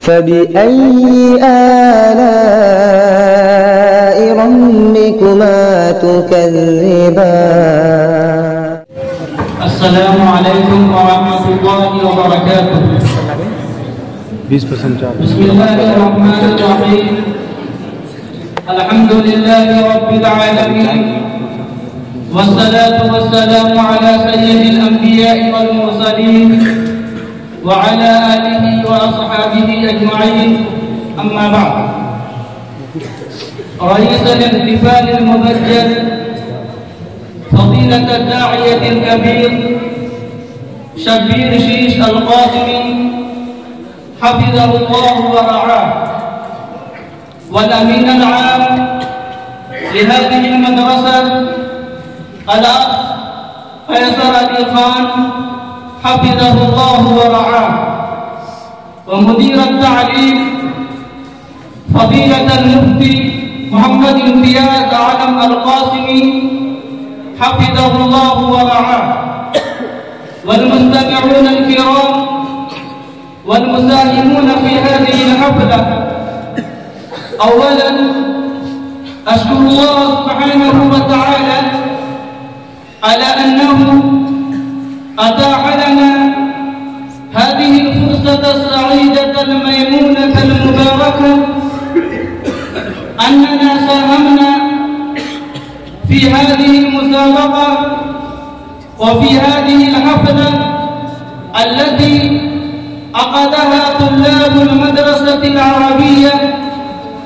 فبأي آلاء ربكما تكذبان. السلام عليكم ورحمة الله وبركاته. بسم الله الرحمن الرحيم. الحمد لله رب العالمين، والصلاة والسلام على سيد الأنبياء والمرسلين وعلى آله وأصحابه أجمعين. أما بعد، رئيس الاحتفال المبجل فضيلة الداعية الكبير شبير شيش القاسمي حفظه الله ورعاه، والأمين العام لهذه المدرسة الأخ قيصر علي خان حفظه الله ورعاه، ومدير التعليم فضيلة المفتي محمد امتياز علم القاسمي حفظه الله ورعاه، والمستمعون الكرام والمساهمون في هذه الحفلة. أولا أشكر الله سبحانه وتعالى على أنه أتاح لنا هذه الفرصة السعيدة الميمونة المباركة، أننا ساهمنا في هذه المسابقة وفي هذه الحفلة التي عقدها طلاب المدرسة العربية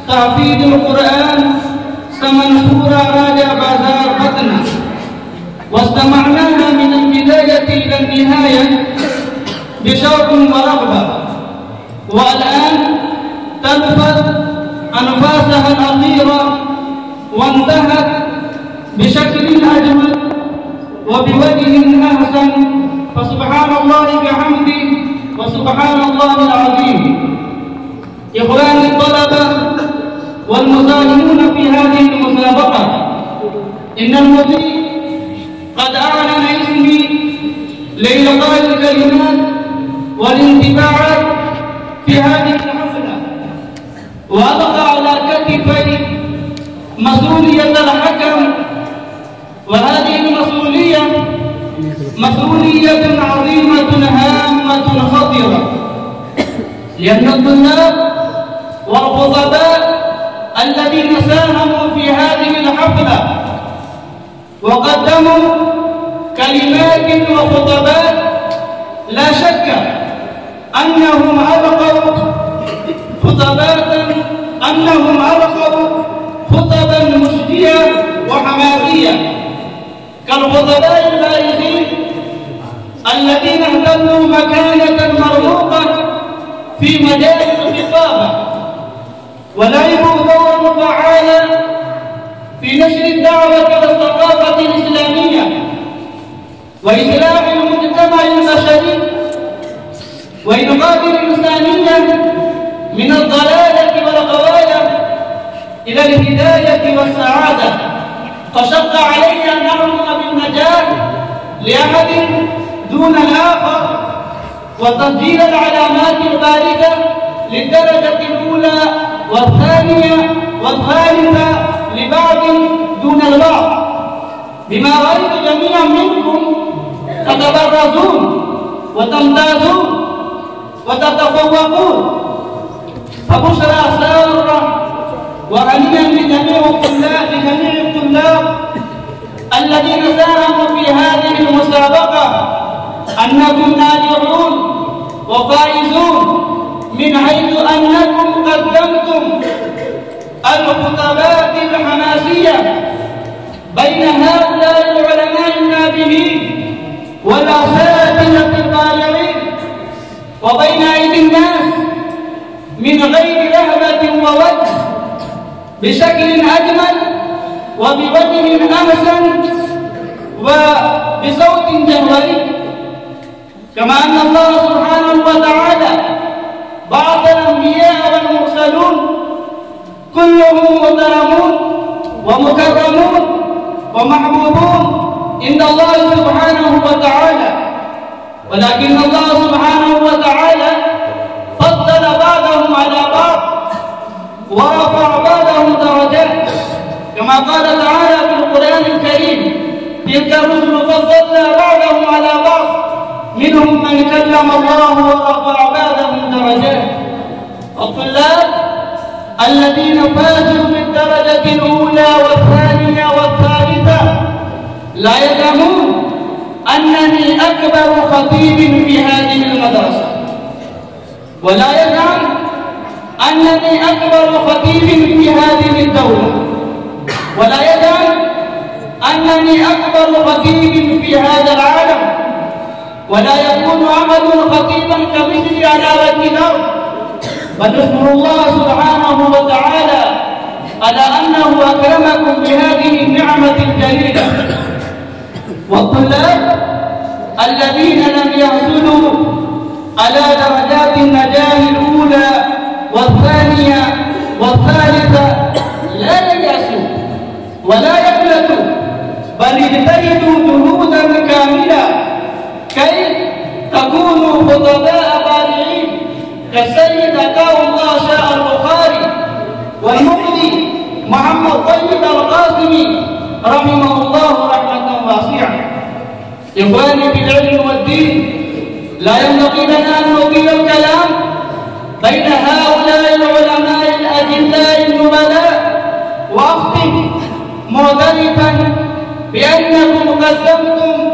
تحفيظ القرآن سمنفورة راجع بازار بطنة، واستمعناها من البداية إلى النهاية بشوق ورغبة، والآن تنفذ أنفاسها الأخيرة وانتهت بشكل أجمل وبوجه أحسن، فسبحان الله بحمده وسبحان الله العظيم. إخواني الطلبة والمساهمون في هذه المسابقة، إن المدير قد أعلن اسمي لإلقاء الكلمات والانتفاعات في هذه الحفلة، وألقى على كتفي مسؤولية الحكم، وهذه المسؤولية مسؤولية عظيمة هامة خطيرة، لأن الطلاب والخطباء الذين ساهموا في هذه الحفلة وقدموا كلمات وخطبات لا شك أنهم ألقوا خطبا مشجية وحماسية، كالخطباء البالغين الذين احتلوا مكانة مرموقة في مجالس الخطابة، ولعبوا دورا فعالا في نشر الدعوة والثقافة الإسلامية وإصلاح المجتمع البشري وإنقاذ الإنسانية من الضلالة والغواية إلى الهداية والسعادة. فشق علي أن أرمز بالنجاة لأحد دون الآخر، وتسجيل العلامات البارزة للدرجة الأولى والثانية والثالثة لبعض دون البعض، بما رأيت جميعا منكم تتبرزون وتمتازون وتتفوقون، فبشرى سارة وهنيئا لجميع الطلاب الذين ساهموا في هذه المسابقة، أنكم ناجحون وفائزون، من حيث أنكم قدمتم الخطبات الحماسية بين هؤلاء العلماء النابهين والأساتذة الطالعين وبين أيدي الناس من غير رهبة ووجه، بشكل أجمل وبوجه أحسن وبصوت جهوري، كما أن الله سبحانه وتعالى بعض الأنبياء والمرسلون كلهم محترمون ومكرمون ومحبوبون عند الله سبحانه وتعالى، ولكن الله سبحانه وتعالى فضل بعضهم ورفع بعضهم درجات، كما قال تعالى في القرآن الكريم: تلك الرسل فضلنا بعضهم على بعض منهم من كلم الله ورفع بعضهم درجات. الطلاب الذين فازوا بالدرجة الأولى والثانية والثالثة لا يزعمون أنني أكبر خطيب في هذه المدرسة، ولا يزعم أنني أكبر خطيب في هذه الدولة، ولا يزعم أنني أكبر خطيب في هذا العالم، ولا يكون أحد خطيبا كمثلي على وجه الأرض، بل نشكر الله سبحانه وتعالى على أنه أكرمكم بهذه النعمة الجليلة. والطلاب الذين لم يحصلوا على درجات النجاح الأولى والثانية والثالثة لا ييأسوا ولا يفلتوا، بل اجتهدوا جهودا كاملة كي تكونوا خطباء بارعين كالسيد أتاه الله شاء البخاري والمفتي محمد طيب القاسمي رحمه الله رحمة واسعة. إخواني في العلم والدين، لا ينبغي لنا أن نطيل الكلام بين هؤلاء العلماء الأجلاء النبلاء، وأختم معترفا بأنكم قدمتم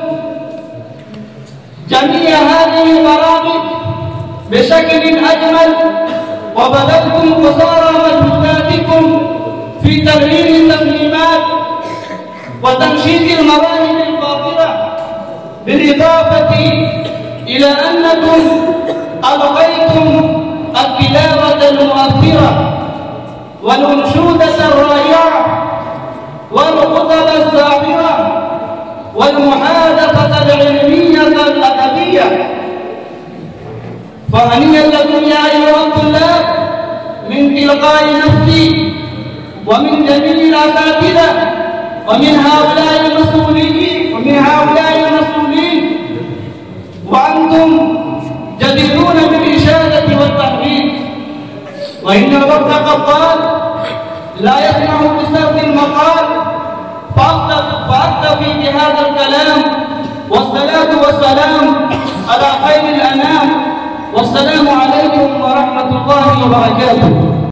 جميع هذه البرامج بشكل أجمل، وبذلتم قصارى مجهوداتكم في تغيير التسليمات وتنشيط المواهب الفاضلة، بالإضافة إلى أنكم ألقيتم التلاوة المؤثرة والأنشودة الرائعة والخطب الزاهرة والمحادثة العلمية الأدبية. فهنيئا لكم يا أيها الطلاب من تلقاء نفسي ومن جميع الأساتذة ومن هؤلاء المسؤولين، وأنتم جديرون بالإشادة والتحريك. وإن الوقت قد طال لا يسمح بسرد المقال، فأكتفي بهذا الكلام، والصلاة والسلام على خير الأنام، والسلام عليكم ورحمة الله وبركاته.